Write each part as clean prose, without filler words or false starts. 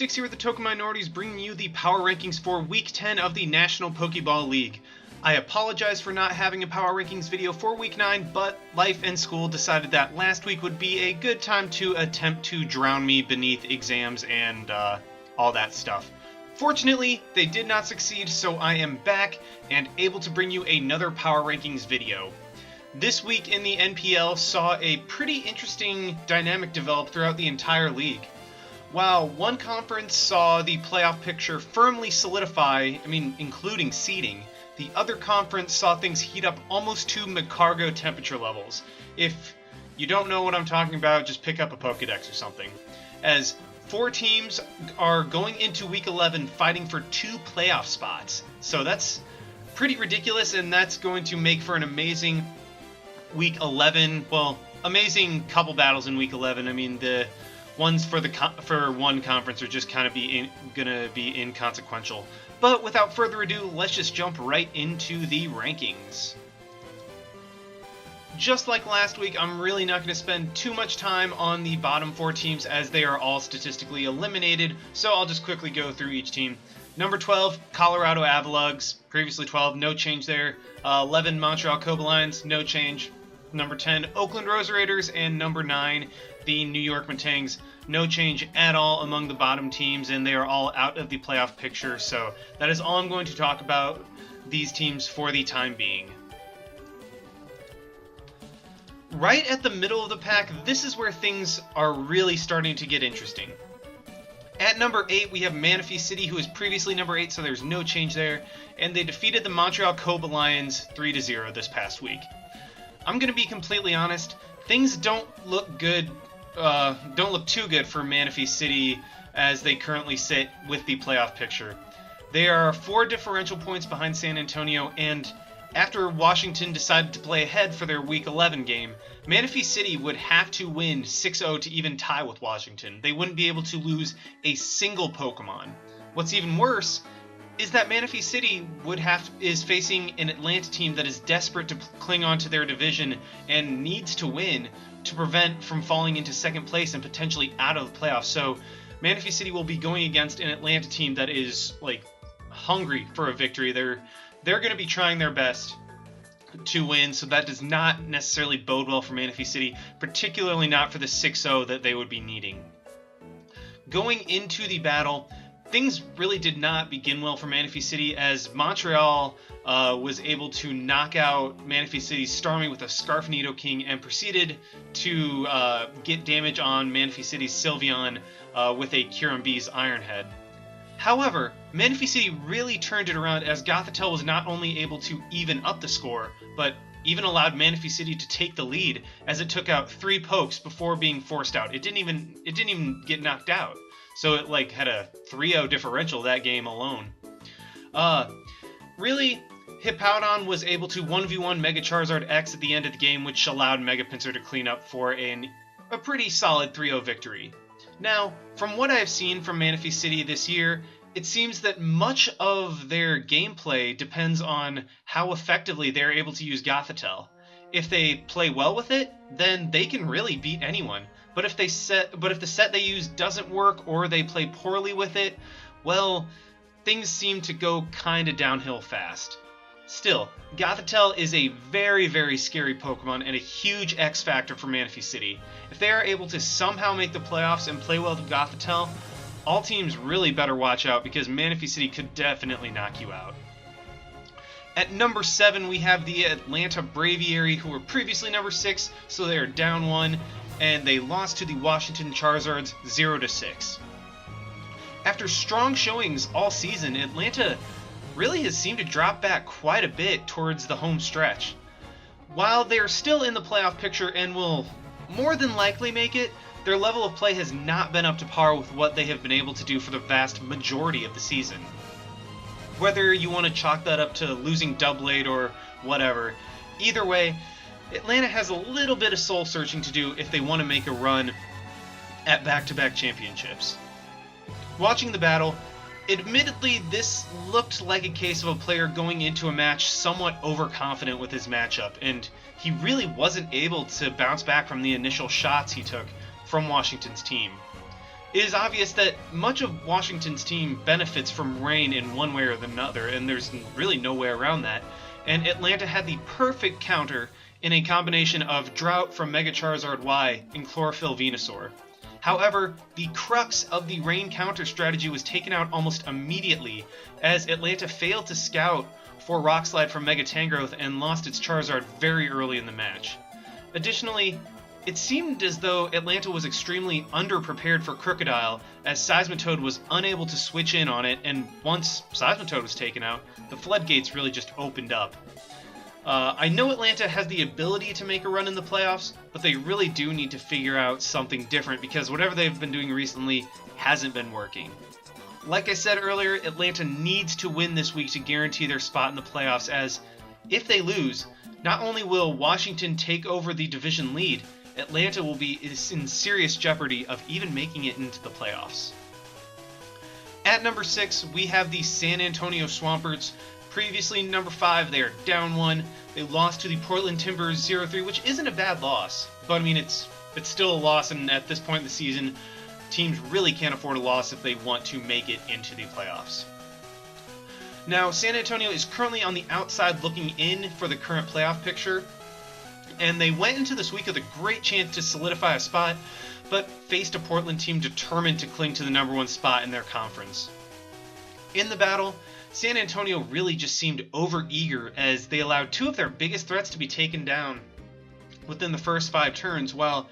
Sticks here with the Token Minorities, bringing you the power rankings for Week 10 of the National Pokeball League. I apologize for not having a power rankings video for Week 9, but life and school decided that last week would be a good time to attempt to drown me beneath exams and all that stuff. Fortunately, they did not succeed, so I am back and able to bring you another power rankings video. This week in the NPL saw a pretty interesting dynamic develop throughout the entire league. While one conference saw the playoff picture firmly solidify, including seeding, the other conference saw things heat up almost to McCargo temperature levels. If you don't know what I'm talking about, just pick up a Pokedex or something. As 4 teams are going into Week 11 fighting for 2 playoff spots. So that's pretty ridiculous, and that's going to make for an amazing Week 11. Well, amazing couple battles in Week 11. The ones for one conference are just kind of gonna be inconsequential. But without further ado, let's just jump right into the rankings. Just like last week, I'm really not going to spend too much time on the bottom 4 teams as they are all statistically eliminated, so I'll just quickly go through each team. Number 12, Colorado Avalugs, previously 12, no change there. 11, Montreal Cobalions, no change. Number 10, Oakland Rose Raiders, and number 9, the New York Matangs. No change at all among the bottom teams, and they are all out of the playoff picture, so that is all I'm going to talk about these teams for the time being. Right at the middle of the pack, this is where things are really starting to get interesting. At number 8, we have Manaphy City, who is previously number 8, so there's no change there, and they defeated the Montreal Cobalions 3-0 this past week. I'm going to be completely honest, things don't look good. Don't look too good for Manaphy City as they currently sit with the playoff picture. They are 4 differential points behind San Antonio, and after Washington decided to play ahead for their Week 11 game, Manaphy City would have to win 6-0 to even tie with Washington. They wouldn't be able to lose a single Pokemon. What's even worse is that Manaphy City is facing an Atlanta team that is desperate to cling on to their division and needs to win to prevent from falling into second place and potentially out of the playoffs. So Manaphy City will be going against an Atlanta team that is hungry for a victory. They're going to be trying their best to win, so that does not necessarily bode well for Manaphy City, particularly not for the 6-0 that they would be needing. Going into the battle, things really did not begin well for Manaphy City as Montreal was able to knock out Manaphy City's Starmie with a Scarf Nidoking and proceeded to get damage on Manaphy City's Sylveon with a Kyurem-Bee's Iron Head. However, Manaphy City really turned it around as Gothitelle was not only able to even up the score, but even allowed Manaphy City to take the lead as it took out 3 pokes before being forced out. It didn't even get knocked out. So it had a 3-0 differential that game alone. Really, Hippowdon was able to 1v1 Mega Charizard X at the end of the game, which allowed Mega Pinsir to clean up for a pretty solid 3-0 victory. Now, from what I've seen from Manaphy City this year, it seems that much of their gameplay depends on how effectively they're able to use Gothitelle. If they play well with it, then they can really beat anyone. But if the set they use doesn't work or they play poorly with it, well, things seem to go kind of downhill fast. Still, Gothitelle is a very, very scary Pokemon and a huge X factor for Manaphy City. If they are able to somehow make the playoffs and play well with Gothitelle, all teams really better watch out because Manaphy City could definitely knock you out. At number 7, we have the Atlanta Braviary, who were previously number 6, so they are down 1, and they lost to the Washington Charizards 0-6. After strong showings all season, Atlanta really has seemed to drop back quite a bit towards the home stretch. While they're still in the playoff picture and will more than likely make it, their level of play has not been up to par with what they have been able to do for the vast majority of the season. Whether you want to chalk that up to losing Doublade or whatever, either way, Atlanta has a little bit of soul searching to do if they want to make a run at back-to-back championships. Watching the battle, admittedly this looked like a case of a player going into a match somewhat overconfident with his matchup, and he really wasn't able to bounce back from the initial shots he took from Washington's team. It is obvious that much of Washington's team benefits from rain in one way or another, and there's really no way around that. And Atlanta had the perfect counter in a combination of Drought from Mega Charizard Y and Chlorophyll Venusaur. However, the crux of the rain counter strategy was taken out almost immediately, as Atlanta failed to scout for Rock Slide from Mega Tangrowth and lost its Charizard very early in the match. Additionally, it seemed as though Atlanta was extremely underprepared for Crocodile, as Seismitoad was unable to switch in on it, and once Seismitoad was taken out, the floodgates really just opened up. I know Atlanta has the ability to make a run in the playoffs, but they really do need to figure out something different because whatever they've been doing recently hasn't been working. Like I said earlier, Atlanta needs to win this week to guarantee their spot in the playoffs, as if they lose, not only will Washington take over the division lead, Atlanta will be in serious jeopardy of even making it into the playoffs. At number 6, we have the San Antonio Swamperts. Previously number 5, they are down 1. They lost to the Portland Timbers 0-3, which isn't a bad loss. But I mean, it's still a loss, and at this point in the season, teams really can't afford a loss if they want to make it into the playoffs. Now, San Antonio is currently on the outside looking in for the current playoff picture, and they went into this week with a great chance to solidify a spot, but faced a Portland team determined to cling to the number 1 spot in their conference. In the battle, San Antonio really just seemed overeager as they allowed 2 of their biggest threats to be taken down within the first 5 turns, while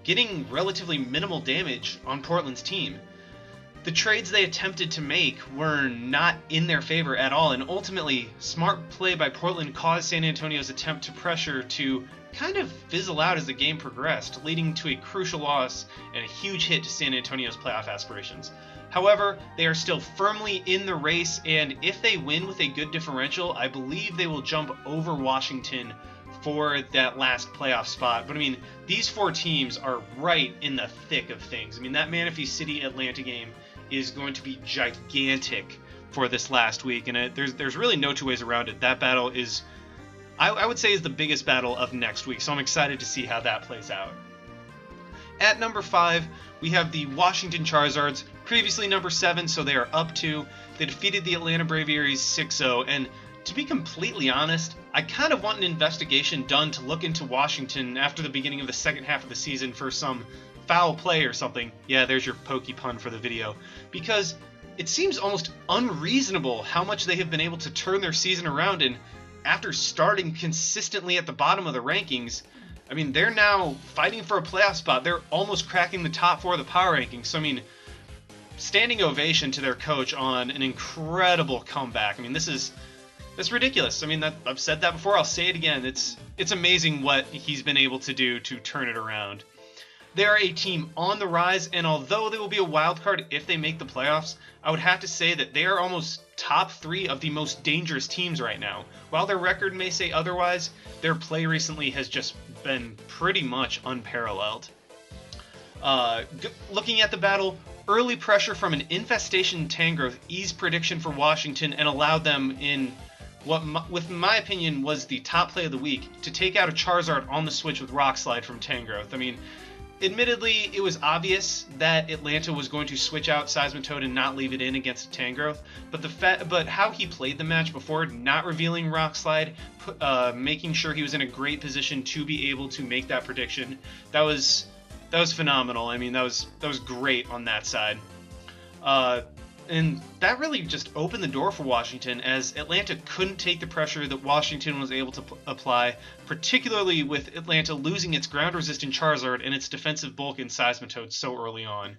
getting relatively minimal damage on Portland's team. The trades they attempted to make were not in their favor at all, and ultimately, smart play by Portland caused San Antonio's attempt to pressure to kind of fizzle out as the game progressed, leading to a crucial loss and a huge hit to San Antonio's playoff aspirations. However, they are still firmly in the race, and if they win with a good differential, I believe they will jump over Washington for that last playoff spot. But I mean, these 4 teams are right in the thick of things. I mean, that Manaphy City Atlanta game is going to be gigantic for this last week, and there's really no 2 ways around it. That battle is, I would say, is the biggest battle of next week, so I'm excited to see how that plays out. At number 5, we have the Washington Charizards, previously number 7, so they are up 2. They defeated the Atlanta Braviaries 6-0, and to be completely honest, I kind of want an investigation done to look into Washington after the beginning of the second half of the season for some foul play or something. Yeah, there's your pokey pun for the video. Because it seems almost unreasonable how much they have been able to turn their season around, and after starting consistently at the bottom of the rankings, I mean, they're now fighting for a playoff spot. They're almost cracking the top 4 of the power rankings. So, I mean, standing ovation to their coach on an incredible comeback. I mean, that's ridiculous. I mean, I've said that before. I'll say it again. It's amazing what he's been able to do to turn it around. They are a team on the rise, and although they will be a wild card if they make the playoffs, I would have to say that they are almost top 3 of the most dangerous teams right now. While their record may say otherwise, their play recently has just been pretty much unparalleled. Looking at the battle, early pressure from an Infestation Tangrowth eased prediction for Washington and allowed them in what, with my opinion, was the top play of the week to take out a Charizard on the switch with Rock Slide from Tangrowth. I mean, admittedly, it was obvious that Atlanta was going to switch out Seismitoad and not leave it in against a Tangrowth, but how he played the match before, not revealing Rock Slide, making sure he was in a great position to be able to make that prediction, that was phenomenal. I mean, that was great on that side. And that really just opened the door for Washington, as Atlanta couldn't take the pressure that Washington was able to apply, particularly with Atlanta losing its ground-resistant Charizard and its defensive bulk in Seismitoad so early on.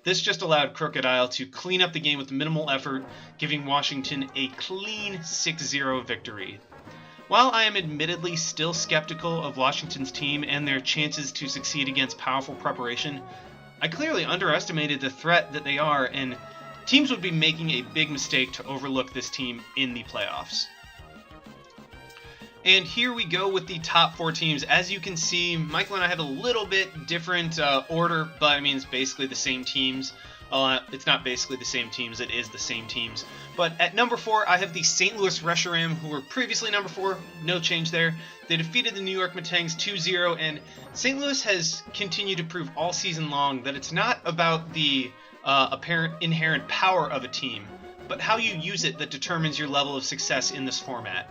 This just allowed Crocodile to clean up the game with minimal effort, giving Washington a clean 6-0 victory. While I am admittedly still skeptical of Washington's team and their chances to succeed against powerful preparation, I clearly underestimated the threat that they are, and teams would be making a big mistake to overlook this team in the playoffs. And here we go with the top 4 teams. As you can see, Michael and I have a little bit different order, but I mean, it's basically the same teams. It's not basically the same teams, it is the same teams. But at number 4, I have the St. Louis Reshiram, who were previously number 4, no change there. They defeated the New York Metangs 2-0, and St. Louis has continued to prove all season long that it's not about the apparent inherent power of a team, but how you use it that determines your level of success in this format.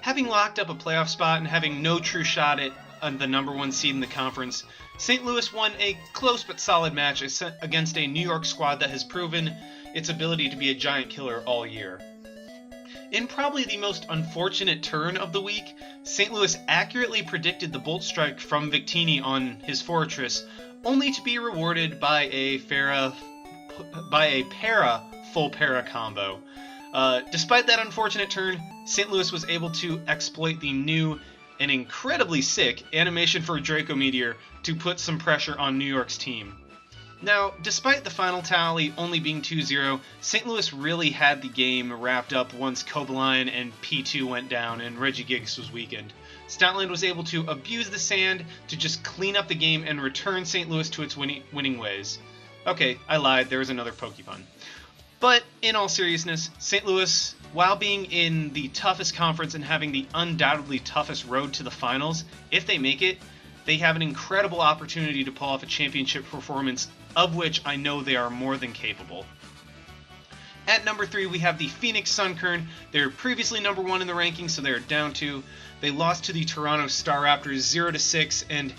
Having locked up a playoff spot and having no true shot at the number 1 seed in the conference, St. Louis won a close but solid match against a New York squad that has proven its ability to be a giant killer all year. In probably the most unfortunate turn of the week, St. Louis accurately predicted the Bolt Strike from Victini on his Fortress, only to be rewarded by a full para combo. Despite that unfortunate turn, St. Louis was able to exploit the new and incredibly sick animation for Draco Meteor to put some pressure on New York's team. Now, despite the final tally only being 2-0, St. Louis really had the game wrapped up once Kobaline and P2 went down and Reggie Giggs was weakened. Stoutland was able to abuse the sand to just clean up the game and return St. Louis to its winning ways. Okay, I lied, there was another Pokepun. But in all seriousness, St. Louis, while being in the toughest conference and having the undoubtedly toughest road to the finals, if they make it, they have an incredible opportunity to pull off a championship performance, of which I know they are more than capable. At number 3, we have the Phoenix Sunkern. They were previously number 1 in the rankings, so they're down 2. They lost to the Toronto Star Raptors 0-6, and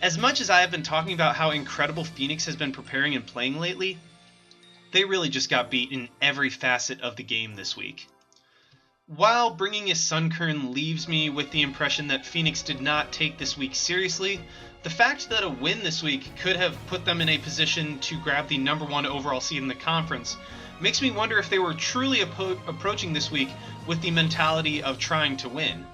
as much as I have been talking about how incredible Phoenix has been preparing and playing lately, they really just got beat in every facet of the game this week. While bringing a Sunkern leaves me with the impression that Phoenix did not take this week seriously, the fact that a win this week could have put them in a position to grab the number 1 overall seed in the conference makes me wonder if they were truly approaching this week with the mentality of trying to win.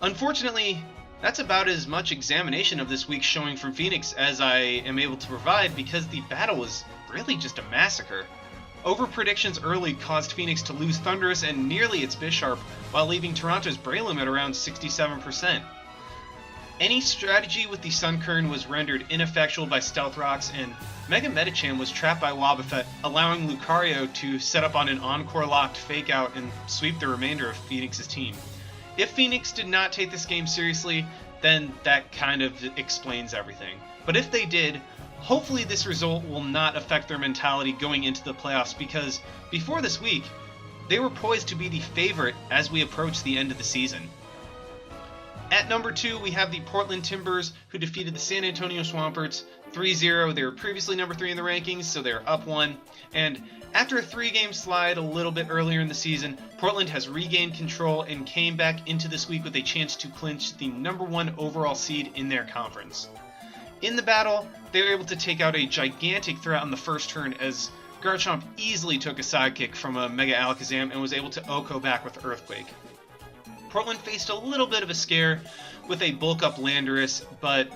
Unfortunately, that's about as much examination of this week's showing from Phoenix as I am able to provide, because the battle was really just a massacre. Over-predictions early caused Phoenix to lose Thunderous and nearly its Bisharp, while leaving Toronto's Breloom at around 67%. Any strategy with the Sunkern was rendered ineffectual by Stealth Rocks, and Mega Medicham was trapped by Wobbuffet, allowing Lucario to set up on an Encore-locked Fake-Out and sweep the remainder of Phoenix's team. If Phoenix did not take this game seriously, then that kind of explains everything. But if they did, hopefully this result will not affect their mentality going into the playoffs, because before this week, they were poised to be the favorite as we approach the end of the season. At number 2, we have the Portland Timbers, who defeated the San Antonio Swamperts 3-0. They were previously number 3 in the rankings, so they're up 1. And after a 3-game slide a little bit earlier in the season, Portland has regained control and came back into this week with a chance to clinch the number 1 overall seed in their conference. In the battle, they were able to take out a gigantic threat on the first turn, as Garchomp easily took a sidekick from a Mega Alakazam and was able to OHKO back with Earthquake. Portland faced a little bit of a scare with a bulk-up Landorus, but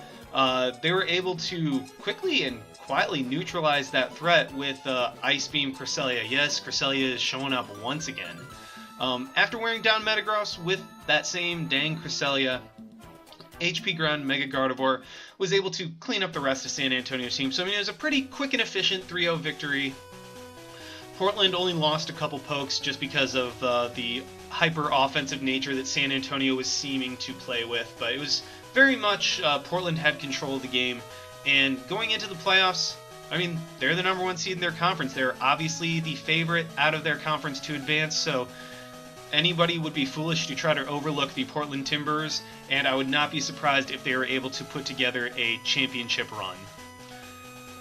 they were able to quickly and quietly neutralize that threat with Ice Beam Cresselia. Yes, Cresselia is showing up once again. After wearing down Metagross with that same dang Cresselia, HP Ground Mega Gardevoir was able to clean up the rest of San Antonio's team. So I mean, it was a pretty quick and efficient 3-0 victory. Portland only lost a couple pokes just because of the hyper-offensive nature that San Antonio was seeming to play with, but it was very much Portland had control of the game. And going into the playoffs, I mean, they're the number 1 seed in their conference. They're obviously the favorite out of their conference to advance, so anybody would be foolish to try to overlook the Portland Timbers, and I would not be surprised if they were able to put together a championship run.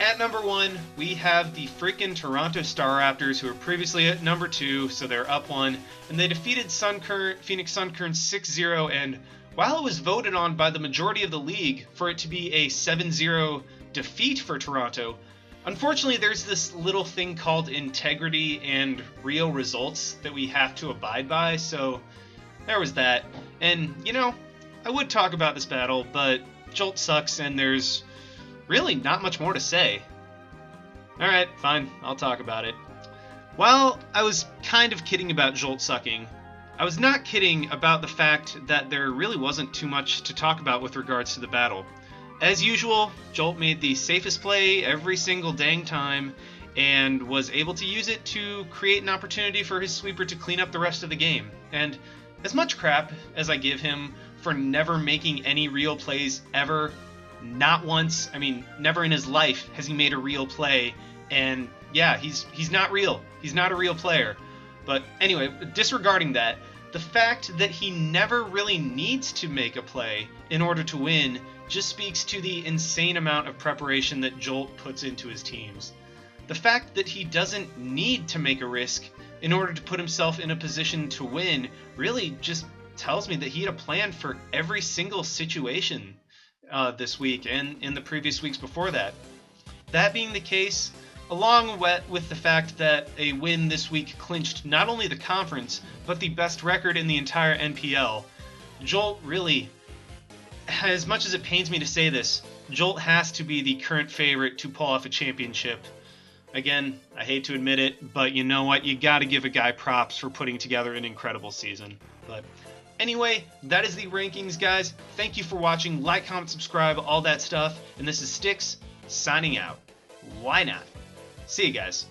At number 1, we have the freaking Toronto Star Raptors, who were previously at number 2, so they're up 1, and they defeated Phoenix Sunkern 6-0, and while it was voted on by the majority of the league for it to be a 7-0 defeat for Toronto, unfortunately there's this little thing called integrity and real results that we have to abide by, so there was that. And, you know, I would talk about this battle, but Jolt sucks and there's really not much more to say. Alright, fine, I'll talk about it. While I was kind of kidding about Jolt sucking, I was not kidding about the fact that there really wasn't too much to talk about with regards to the battle. As usual, Jolt made the safest play every single dang time, and was able to use it to create an opportunity for his sweeper to clean up the rest of the game. And as much crap as I give him for never making any real plays ever, not once, I mean, never in his life has he made a real play. And yeah, he's not real. He's not a real player. But anyway, disregarding that, the fact that he never really needs to make a play in order to win just speaks to the insane amount of preparation that Jolt puts into his teams. The fact that he doesn't need to make a risk in order to put himself in a position to win really just tells me that he had a plan for every single situation this week and in the previous weeks before that. That being the case, along with the fact that a win this week clinched not only the conference, but the best record in the entire NPL, Jolt really, as much as it pains me to say this, Jolt has to be the current favorite to pull off a championship. Again, I hate to admit it, but you know what? You got to give a guy props for putting together an incredible season. But anyway, that is the rankings, guys. Thank you for watching. Like, comment, subscribe, all that stuff. And this is Styx, signing out. Why not? See you guys.